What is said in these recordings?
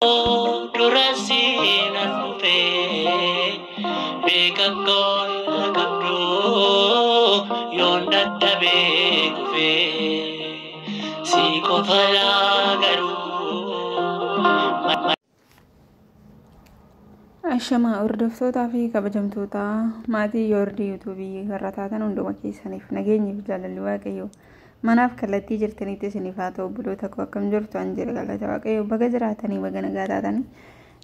Durasiin dhufee beekakkoo qabdu yoon dadhabee kufee si qofa garuu. Ashama hordoftoota fi kabajamtoota maatii yoordii yuutuubii irra taatan hunduma keessaniif nageenyi fi jaalalli waaqayyo manaaf kallattii jirtanitti isiniif haa ta'u buloota koo akkam jirtu an jira galata waaqayyo baga jiraatanii baga nagaa taatanii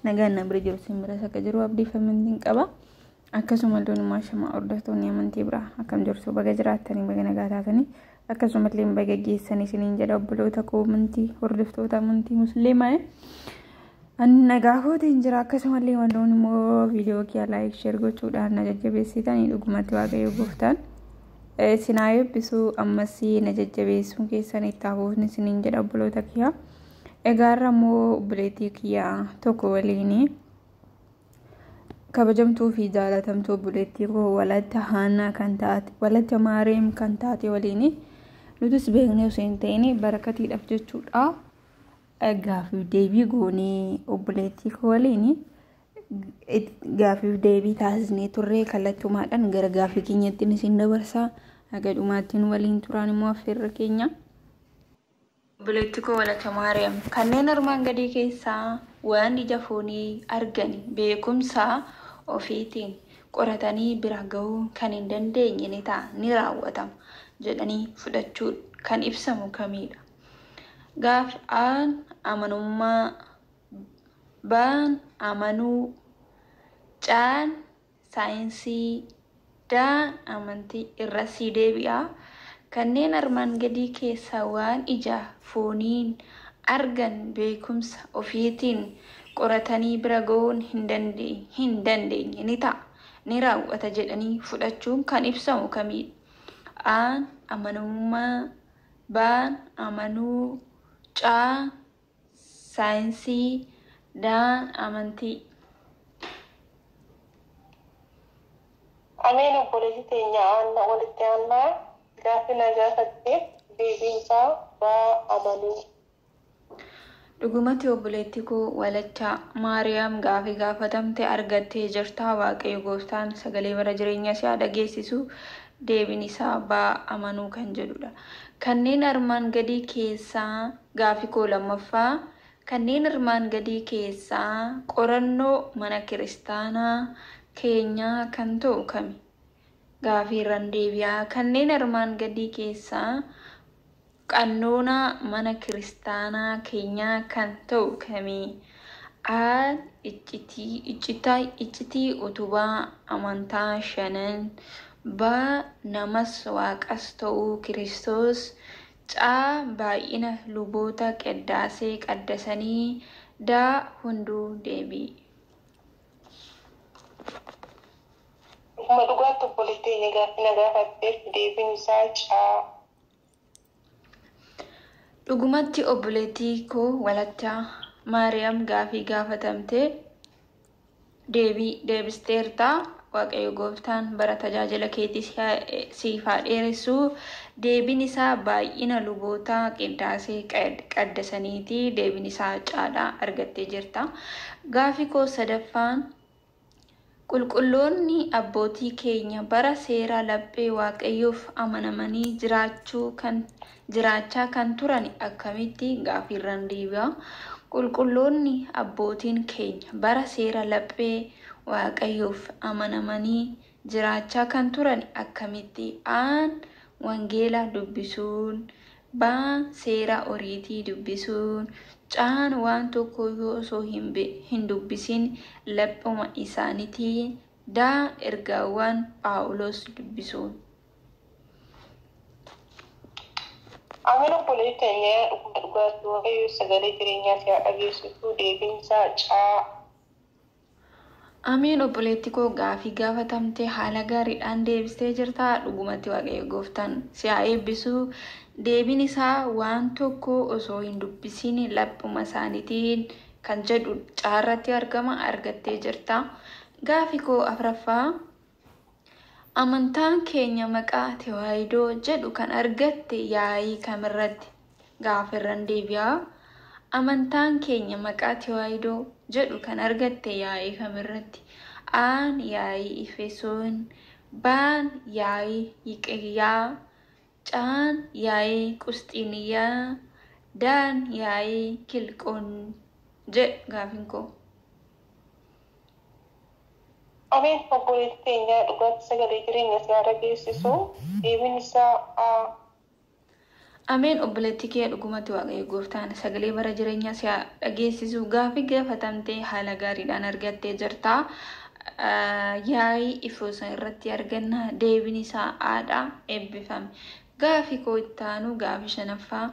nagaan namri jiru simbiras akka jiru abdiifamantiin qaba akkasuma illee ashama hordoftoonni amantii biraa akkam jirtu baga jiraatanii baga nagaa taatanii akkasuma illee baga geessanii isiniin jedha buloota koo amantii hordoftoota amantii musliimaa Nagahooti injira akkasuma illee wantoonni immoo viidiyoo kee like share gochuudhaan na jajjabeessitanii dhugumatti waaqayyo gooftaan sinaa eebbisuu ammasii na jajjabeessuun keessan itti hafuufni isiniin jedha obboloota kiyyaa. Egaa irra immoo obboleettii kiyyaa tokko waliin kabajamtuu fi jaalatamtuu obboleettii koo Walatta Haannaa kan taate Walatta Maariyaam kan taate waliin nutis beeknee osoo hin ta'in barakatiidhaaf jechuudha. Gaaffii deebii goonee obboleettii koo waliin gaaffii deebii taasisnee turre kallattumaadhaan gara gaaffii keenyatti isin dabarsaa haga dhumaattiin waliin turaan immoo affeerra keenya. Obboleettii koo Walatta Maariyaam kanneen armaan gadii keessaa waan ija foonii arganii beekumsa ofiitiin qoratanii bira gahuu kan hin dandeenye ni ta'a ni raawwatama jedhanii fudhachuun kan ibsamu kamidha. Gaaf aan amanummaa baan amanuu caan saayinsii daan amantii irra sii deebi'a. Kanneen armaan gadii keessaa waan ija fooniin argan beekumsa ofiitiin qoratanii bira ga'uun hin dandeenye ni ta'a ni raawwata jedhanii fudhachuun kan ibsamu kamidha. Aan amanummaa baan amanuu caa saayinsii daan amantii. Ameen obboleettii teenya aanna walitti aannaa gaaffii na gaafatteef deebiinsaa baa amanuu. Dhugumatti obboleettii koo Walatta Maariyaam gaaffii gaafatamte argattee jirta. Waaqayyo gooftaan sagalee bara jireenya isaa dhageessisu deebiin isaa baa amanuu kan jedhudha. Kanneen armaan gadii keessaa gaaffii koo lammaffaa kanneen armaan gadii keessaa qorannoo mana kiristaanaa keenyaa kan ta'u kami? Gaaffii irraan deebi'aa. Kanneen armaan gadii keessaa qannoona mana kiristaanaa keenyaa kan ta'u kami? A. Iccitii utubaa amantaa shanan. B. Namas waaqas ta'uu Kiristoos. C. Baay'ina luboota qeddaasee qaddasanii. D. Hunduu deebii. Dhuguma dhugaatti obboleettii teenya gaaffii na gaafatteef deebiin isaa caa. Dhugumatti obboleettii koo Walatta Maariyaam gaaffii gaafatamte deebii deebisteerta. Waaqayyo gooftaan bara tajaajila keetii siif haa dheeressu. Deebiin isaa baay'ina luboota qeddaasee qaddasaniiti. Deebiin isaa caadhaa argattee jirta. Gaaffii koo sadaffaan qulqulloonni abbootii keenya bara seera laphee waaqayyoof amanamanii jiraachaa kan turan akkamitti? Gaaffii irraan deebi'a. Qulqulloonni abbootiin keenya bara seera laphee waaqayyoof amanamanii jiraachaa kan turan akkamitti? Aan wangeela dubbisuun. Baan seera oriitii dubbisuun. Caan waan tokko osoo hin dubbisin laphuma isaaniitiin. Daan ergaawwan Phaawulos dubbisuun. Ameen obboleettii teenya dhuguma dhugaatti waaqayyo sagalee jireenyaa si'a dhageessisu deebiinsaa caa. Ameen obboleettii koo gaaffii gaafatamte haala gaariidhaan deebistee jirta. Dhugumatti waaqayyo gooftaan si'a eebbisu. Deebiin isaa waan tokko osoo hin dubbisin laphuma isaaniitiin kan jedhu caarratti argattee jirta. Gaaffii koo afuraffaa amantaan keenya maqaa Tewaahidoo jedhu kan argatte yaa'ii kamirratti? Gaaffii irraan deebi'a. Amantaan keenya maqaa Tewaayidoo jedhu kan argatte yaa'ii kamirratti? Aan yaa'ii Efesoon, baan yaa'ii Hiqqiyaa, caan yaa'ii Qusxiniyaa, daan yaa'ii Kilqoon jedhu gaafin koo. Ameen obboleettii keenya dhugaatti sagalee jireenya isaa dhageessisu deebiin isaa Ameen obboleettii kee dhugumatti Waaqayyo Gooftaan sagalee bara jireenyaa si dhageessisu gaafii gaafatamtee haala gaariidhaan argattee jirta. Yaa'ii Efesoon irratti arganna deebiin isaa haadha eebbifame. Gaafii koo itti aanu gaafii shanaffaa.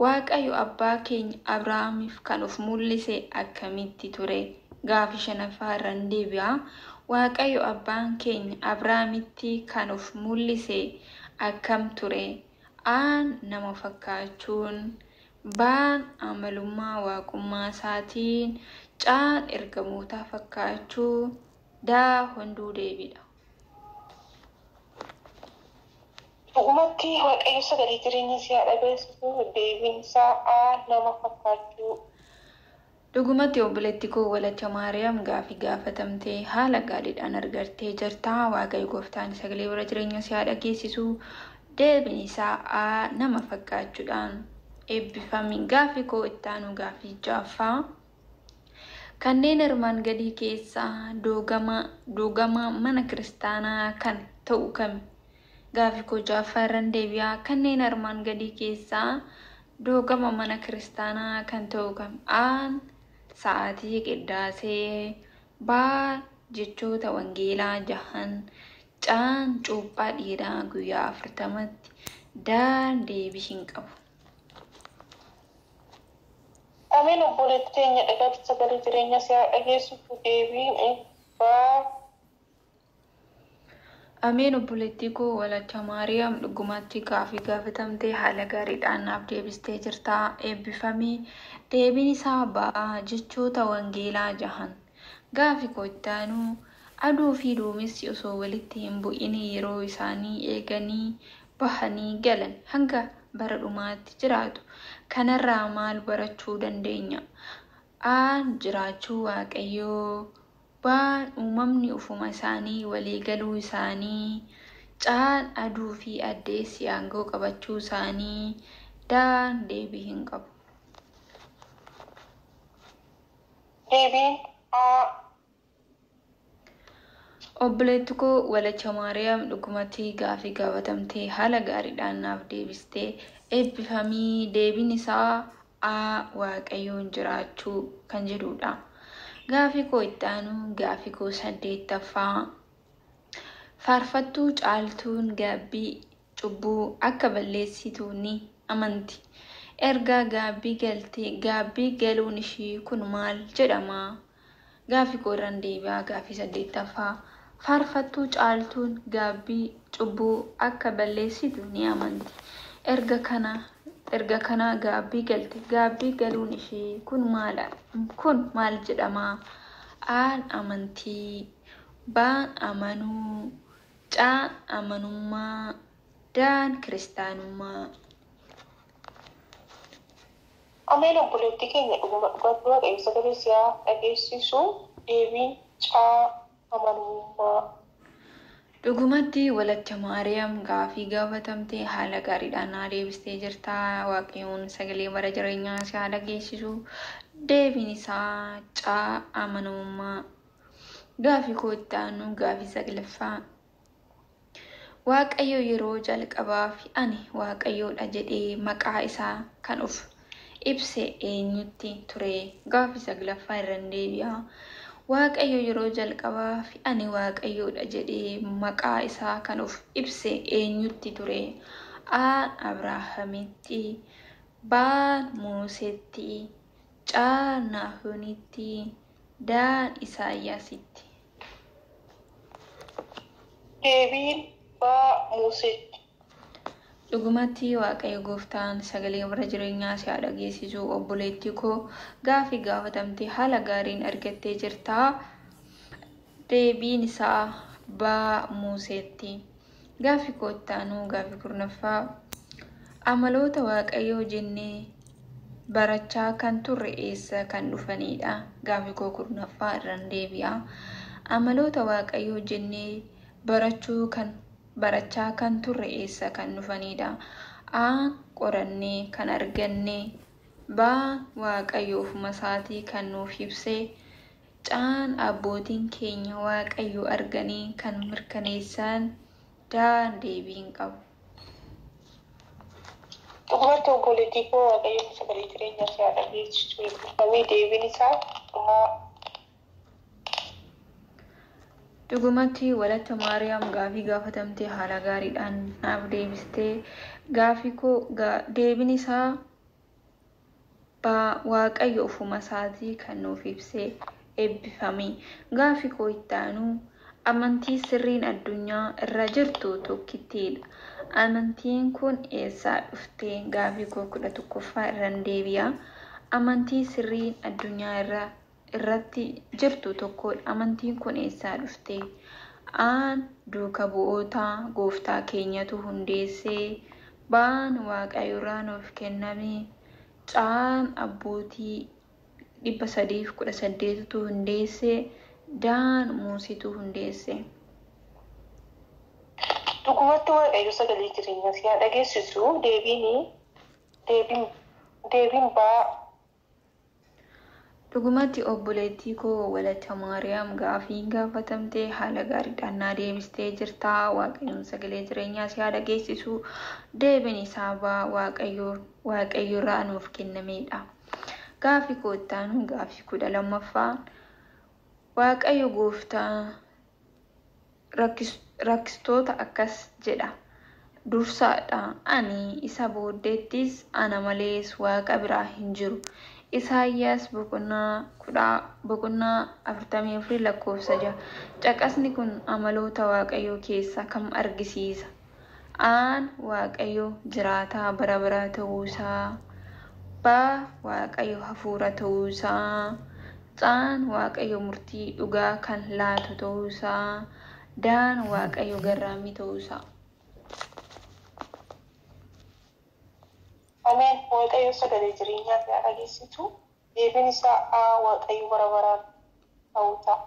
Waaqayyo abbaa keenya Abrahaamiif kan of mul'ise akkamitti ture? Gaafii shanaffaa irraan deebi'a. Waaqayyo abbaan keenya Abrahaamitti kan of mul'ise akkam ture? Aan nama fakkaachuun, baan amalummaa waaqummaa isaatiin, caan ergamoota fakkaachuu, daa hunduu deebiidha. dhugumatti Waaqayyo sagalee jireenya isaa dhageessisu deebiin isaa nama fakkaachuu. Dhugumatti obboleettii koo Walacha Maariyaam gaafii gaafatamtee haala gaariidhaan argattee jirta. Waaqayyo Gooftaan sagalee bara jireenya isaa dhageessisu deebiin isaa nama fakkaachuudhaan eebbifame. Gaafii koo itti aanu gaafii ja'affaa. Kanneen armaan gadii keessaa doogama mana kiristaanaa kan ta'u kami? Gaafii koo ja'affaa irraan deebi'a. Kanneen armaan gadii keessaa doogama mana kiristaanaa kan ta'u kami? Aan sa'aatii qiddaasee, baa jechoota wangeelaa 6, caan cuuphaa dhiiraa guyyaa 40tti, daan deebii hin qabu. Ameen obboleettii keenya dhugaatti sagalee jireenya isaa dhageessisu deebiin baa. Ameen obboleettii koo Walacha Maariyaam dhugumatti gaafii gaafatamtee haala gaariidhaan naaf deebistee jirta. Eebbifame. Deebiin isaa ba'aa jechoota wangeelaa 6. Gaafii koo itti aanu aduu fi duumessi osoo walitti hin bu'in yeroo isaanii eeganii bahanii galan hanga bara dhumaatti jiraatu. Kanarraa maal barachuu dandeenya? Aan jiraachuu Waaqayyoo, baan uumamni ufuma isaanii walii galuu isaanii, caan aduu fi addeessi aangoo qabachuu isaanii, daan deebii hin qabu. Deebiin Obboleettii koo Walacha Maariyaam dhugumatti gaafii gaafatamtee haala gaariidhaan naaf deebistee eebbifamii. Deebiin isaa Waaqayyoon jiraachuu kan jedhudha. Gaafii koo itti aanu gaafii koo 8ffaa. Faarfattuu caaltuun gaabbii cubbuu akka balleessitu ni amanti. Erga gaabbii galtee gaabbii galuun ishii kun maal jedhama? Gaafii koo irraan deebi'a. Gaafii 8ffaa. Faarfattuu caaltuun gaabbii cubbuu akka balleessitu ni amanti. Erga kana gaabbii galte gaabbii galuun ishii kun maal jedhama? Aan amantii, baan amanuu, caan amanummaa, daan kiristaanummaa. Ameen obboleettii keenya dhugaatti Waaqayyo sagalee isaa dhageessisu deebiin caa amanummaa. Dhugumatti Walacha Maariyaam gaafii gaafatamtee haala gaariidhaan naaf deebistee jirta. Waaqayyoon sagalee bara jireenyaa isaa dhageessisu deebiin isaa caa amanummaa. Gaafii koo itti aanu gaafii 9ffaa. Waaqayyo yeroo jalqabaaf ani Waaqayyoodha jedhee maqaa isaa kan of ibse eenyutti ture? Gaafii 9ffaa irraan deebi'a. Waaqayyo yeroo jalqabaaf ani Waaqayyoodha jedhee maqaa isaa kan of ibse eenyutti ture? Aan Abrahaamitti, baan Muuseetti, caan Naahonitti, daan Isaayyaasitti. Deebiin baa Muuseetti. Dhugumatti Waaqayyo Gooftaan sagalee bara jireenyaa isaa dhageessisu obboleettii koo gaafii gaafatamtee haala gaariin argattee jirta. Deebiin isaa baa Muuseetti. Gaafii koo itti aanu gaafii 10ffaa. Amaloota Waaqayyoo jennee barachaa kan turre eessa kan dhufanidha. Gaaffii koo kurnaffaa irraan deebi'a. Amaloota Waaqayyoo jennee barachaa kan turre eessa kan dhufanidha. A qorannee kan arganne. B Waaqayyo ofuma isaatii kan nuuf ibse. C abbootiin keenya Waaqayyo arganii kan mirkaneessan. D deebiin qabu. Dhugumatti obboleettii koo Waaqayyoon sagalee jireenyaa isaa dhageessisuu eebbifamee deebiin isaa dhumaa. Dhugumatti Walatta Maariyaam gaaffii gaafatamtee haala gaariidhaan naaf deebistee gaaffii koo deebiin isaa Waaqayyo ofuma isaatii kan nuuf ibsee eebbifame. Gaaffii koo itti aanu amantii sirriin addunyaa irra jirtu tokkittiidha. Amantiin kun eessaa dhuftee? Gaaffii koo 11ffaa irraan deebi'a. Amantii sirriin addunyaa irratti jirtu tokkodha. Amantiin kun eessaa dhuftee? A duuka bu'oota gooftaa keenyatu hundeessee. B Waaqayyo irraa nuuf kenname. C abbootii 318tu hundeesse. D Muuseetu hundeesse. Dhugumatti Waaqayyo sagalee jireenyaa isaa dhageessisu deebiin baa. Dhugumatti obboleettii koo Walatta Maariyaam gaaffii gaafatamtee haala gaariidhaan naa deebistee jirta. Waaqayyoon sagalee jireenyaa isaa dhageessisu deebiin isaa baa Waaqayyo irraa nuuf kennamedha. Gaaffii koo itti aanu gaaffii 12ffaa. Waaqayyo gooftaa rakkistoota akkas jedha. Dursaadha ani isa booddeettis ana malees Waaqa biraa hin jiru. Isaayyaas boqonnaa 44:6. Caqasni kun amaloota Waaqayyoo keessa kam argisiisa? A Waaqayyo jiraataa bara baraa ta'uusaa. B Waaqayyo hafuura ta'uusaa. C Waaqayyo murtii dhugaa kan laatu ta'uusaa. D Waaqayyo garraamii ta'uusaa. Ameen. Waaqayyo sagalee jireenyaa isaa dhageessisu deebiin isaa A Waaqayyo bara baraan ta'uusaa.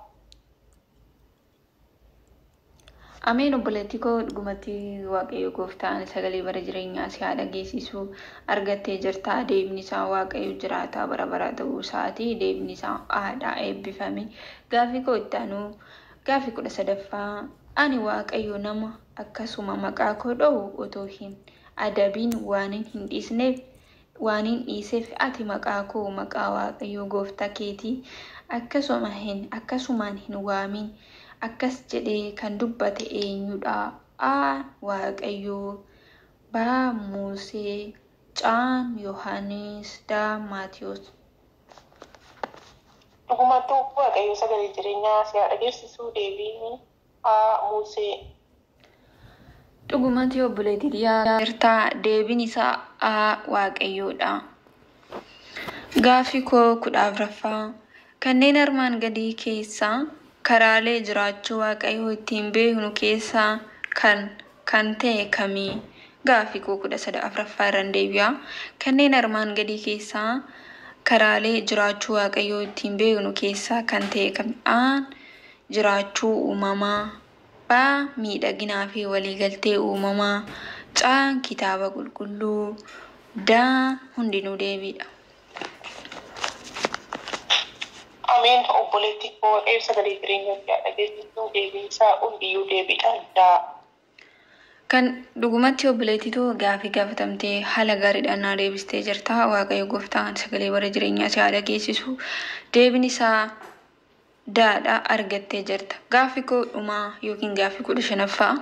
Ameen obboleettii koo dhugumatti Waaqayyo gooftaan sagalee bara jireenyaa isaa dhageessisu argattee jirta. Deebiin isaa Waaqayyo jiraataa bara baraa ta'uusaati. Deebiin isaa Aadhaa eebbifame. Gaaffii koo itti aanu gaaffii 13ffaa. Ani Waaqayyo nama akkasuma maqaa koo dha'u otoo hin adabiin waan hin dhiiseef ati maqaa koo maqaa Waaqayyo gooftaa keetii akkasumaan hin waamin. Akkas jedhee kan dubbate eenyudha? A Waaqayyo. B Musee. C Yohaannis. D Maatiyos. Dhugumatti Waaqayyo sagalee jireenyaa isaa dhageessisu deebiin A Musee. Dhugumatti obboleettii jirta. Deebiin isaa A Waaqayyoodha. Gaaffii koo 14ffaa. Kanneen armaan gadii keessaa karaalee jiraachuu Waaqayyoo ittiin beeknu keessaa kan ta'e kamii? Gaaffii koo 13ffaa irraan deebi'a. Kanneen armaan gadii keessaa karaalee jiraachuu Waaqayyoo ittiin beeknu keessaa kan ta'e kamii? A jiraachuu uumamaa. B miidhaginaa fi waliigaltee uumamaa. C kitaaba qulqulluu. D hundinuu deebiidha. Ameen. Obboleettii koo Waaqayyo sagalee jireenyaa isaa dhageessisu deebiin isaa hundiyyuu deebiidha. Kan dhugumatti obboleettiitu gaaffii gaafatamtee haala gaariidhaan naa deebistee jirta. Waaqayyo gooftaan sagalee bara jireenyaa isaa dhageessisu deebiin isaa Daadha argattee jirta. Gaaffii koo dhumaa yookiin gaaffii 15ffaa.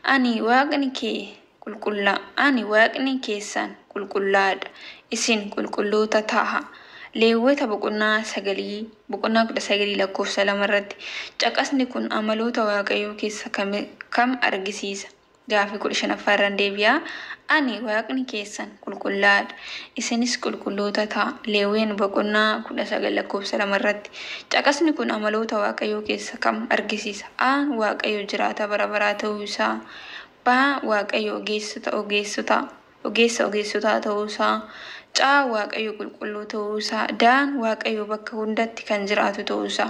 Ani Waaqni keessan qulqullaadha. Isin qulqulloota ta'a. Leewwota boqonnaa 19 lakkoofsa 2 irratti. Caqasni kun amaloota Waaqayyoo keessa kam argisiisa? Gaaffii 15ffaa irraan deebi'a. Ani Waaqni keessan qulqullaadha. Isinis qulqulloota ta'a. Leewwota boqonnaa 19 lakkoofsa 2 irratti. Caqasni kun amaloota Waaqayyoo keessa kam argisiisa? A Waaqayyo jiraata bara baraa ta'uusaa. B Waaqayyo ogeessa ogeessotaa ta'uusaa. Caa waaqayyo qulqulluu ta'uusaa, daan waaqayyo bakka hundatti kan jiraatu ta'uusaa.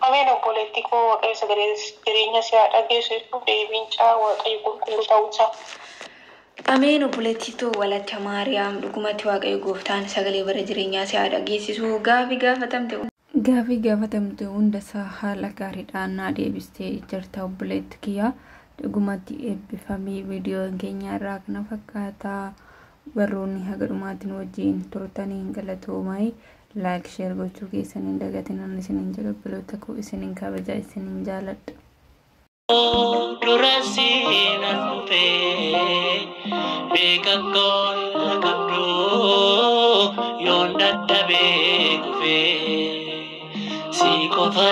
Ameen obboleettii koo waaqayyo sagalee jireenya si haa dhageessisu deebiin caa waaqayyo qulqulluu ta'uusaa. Ameen obboleettii too walata Maariyaam dhugumatti waaqayyo gooftaan sagalee bara jireenyaa si haa dhageessisu. Gaafii gaafatamte hundasaa haala gaariidhaan naa deebistee jirta obboleetti kiyya. Dhugumatti eebbifamee viidiyoon keenya irraa kana fakkaataa. Warroonni haga dhumaatiin wajjin turtanii galatoomaayi. Like share gochuu keessaniin dagatinaan isiniin jedhu obboloota koo isiniin kabajaa isiniin jaaladha. Durasiin asufee beekakkoon qabdu yoon dadhabee kufee si qofa